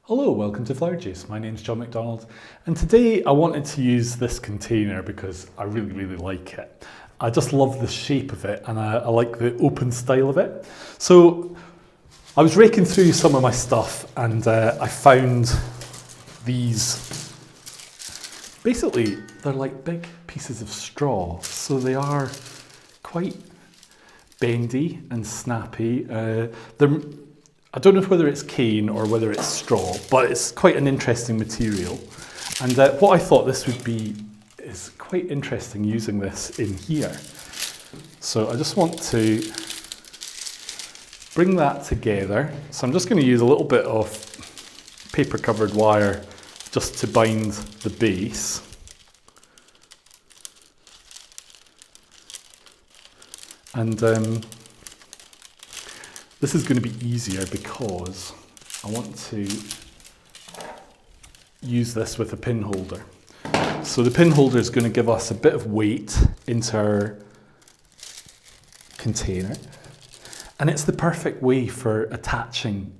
Hello, welcome to Flower Juice. My name's John McDonald, and today I wanted to use this container because I really like it. I just love the shape of it, and I like the open style of it. So I was raking through some of my stuff and I found these. Basically, they're like big pieces of straw, so they are quite bendy and snappy. I don't know whether it's cane or whether it's straw, but it's quite an interesting material. And what I thought this would be is quite interesting using this in here. So I just want to bring that together. So I'm just going to use a little bit of paper covered wire just to bind the base. And this is going to be easier because I want to use this with a pin holder. So the pin holder is going to give us a bit of weight into our container, and it's the perfect way for attaching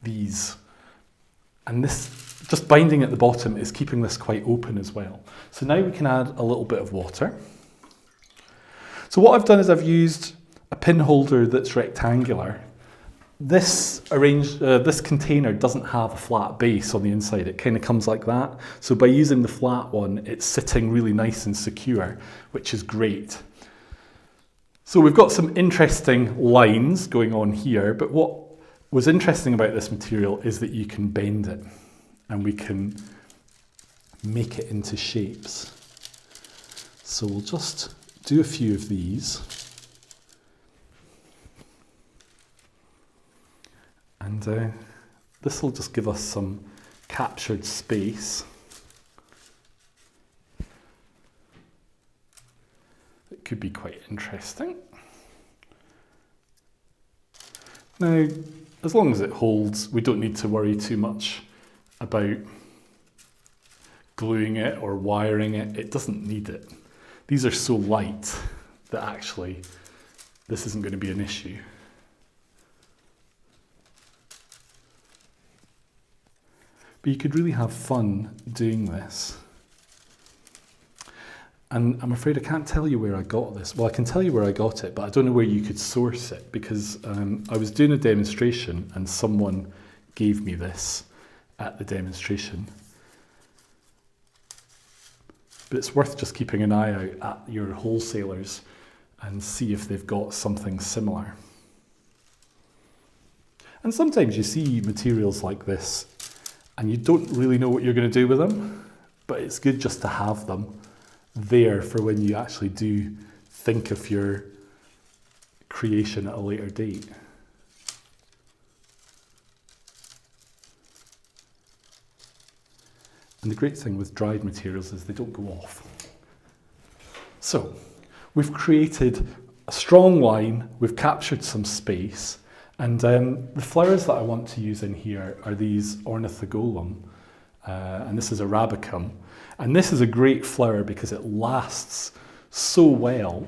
these. And this, just binding at the bottom, is keeping this quite open as well. So now we can add a little bit of water. So what I've done is I've used a pin holder that's rectangular. This container doesn't have a flat base on the inside. It kind of comes like that. So by using the flat one, it's sitting really nice and secure, which is great. So we've got some interesting lines going on here, but what was interesting about this material is that you can bend it and we can make it into shapes. So we'll just do a few of these. And this will just give us some captured space. It could be quite interesting. Now, as long as it holds, we don't need to worry too much about gluing it or wiring it. It doesn't need it. These are so light that actually this isn't going to be an issue. But you could really have fun doing this. And I'm afraid I can't tell you where I got this. Well, I can tell you where I got it, but I don't know where you could source it because I was doing a demonstration and someone gave me this at the demonstration. But it's worth just keeping an eye out at your wholesalers and see if they've got something similar. And sometimes you see materials like this and you don't really know what you're going to do with them, but it's good just to have them there for when you actually do think of your creation at a later date. And the great thing with dried materials is they don't go off. So we've created a strong line, we've captured some space, and the flowers that I want to use in here are these ornithagolum, and this is arabicum. And this is a great flower because it lasts so well.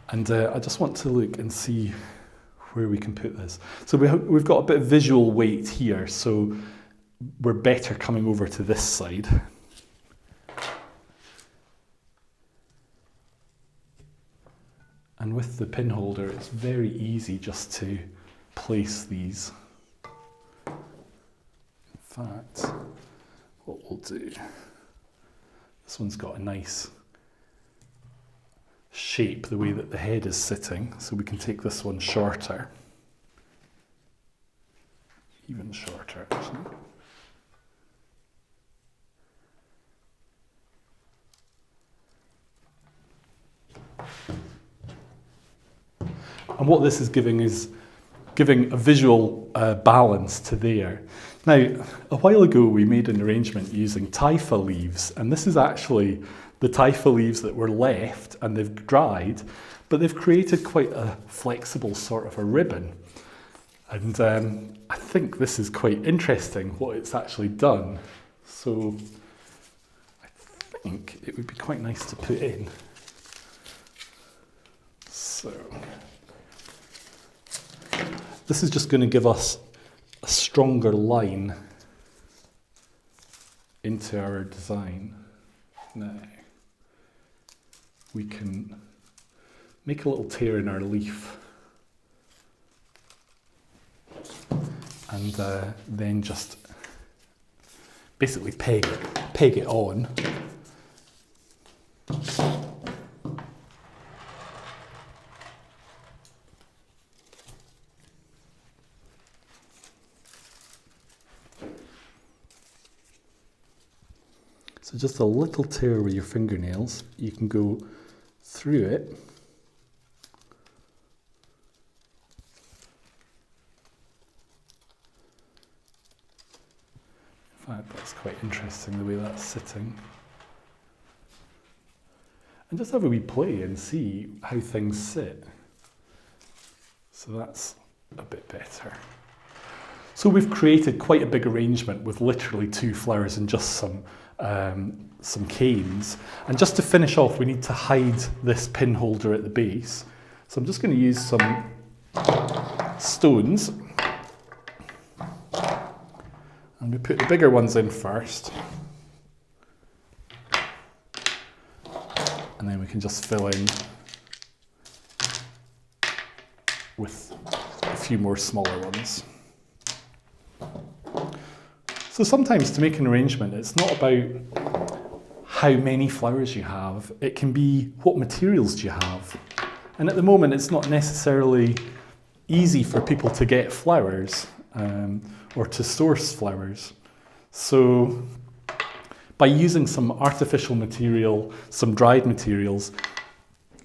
And I just want to look and see where we can put this. So we've got a bit of visual weight here, so we're better coming over to this side. And with the pin holder, it's very easy just to place these. In fact, what we'll do, this one's got a nice shape, the way that the head is sitting, so we can take this one shorter. Even shorter, actually. And what this is giving a visual balance to there. Now, a while ago we made an arrangement using typha leaves, and this is actually the typha leaves that were left and they've dried, but they've created quite a flexible sort of a ribbon. And I think this is quite interesting what it's actually done. So I think it would be quite nice to put in. So this is just going to give us a stronger line into our design, now we can make a little tear in our leaf and then just basically peg it on. So just a little tear with your fingernails, you can go through it. In fact, that's quite interesting the way that's sitting. And just have a wee play and see how things sit. So that's a bit better. So we've created quite a big arrangement with literally 2 flowers and just some canes. And just to finish off, we need to hide this pin holder at the base. So I'm just going to use some stones. I'm going to put the bigger ones in first. And then we can just fill in with a few more smaller ones. So sometimes to make an arrangement, it's not about how many flowers you have, it can be what materials do you have. And at the moment it's not necessarily easy for people to get flowers or to source flowers. So by using some artificial material, some dried materials,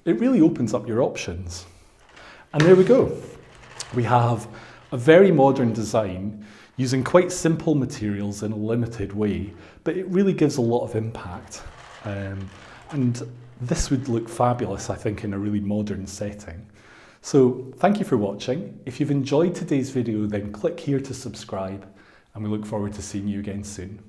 it really opens up your options. And there we go. We have a very modern design using quite simple materials in a limited way, but it really gives a lot of impact. And this would look fabulous, I think, in a really modern setting. So thank you for watching. If you've enjoyed today's video, then click here to subscribe, and we look forward to seeing you again soon.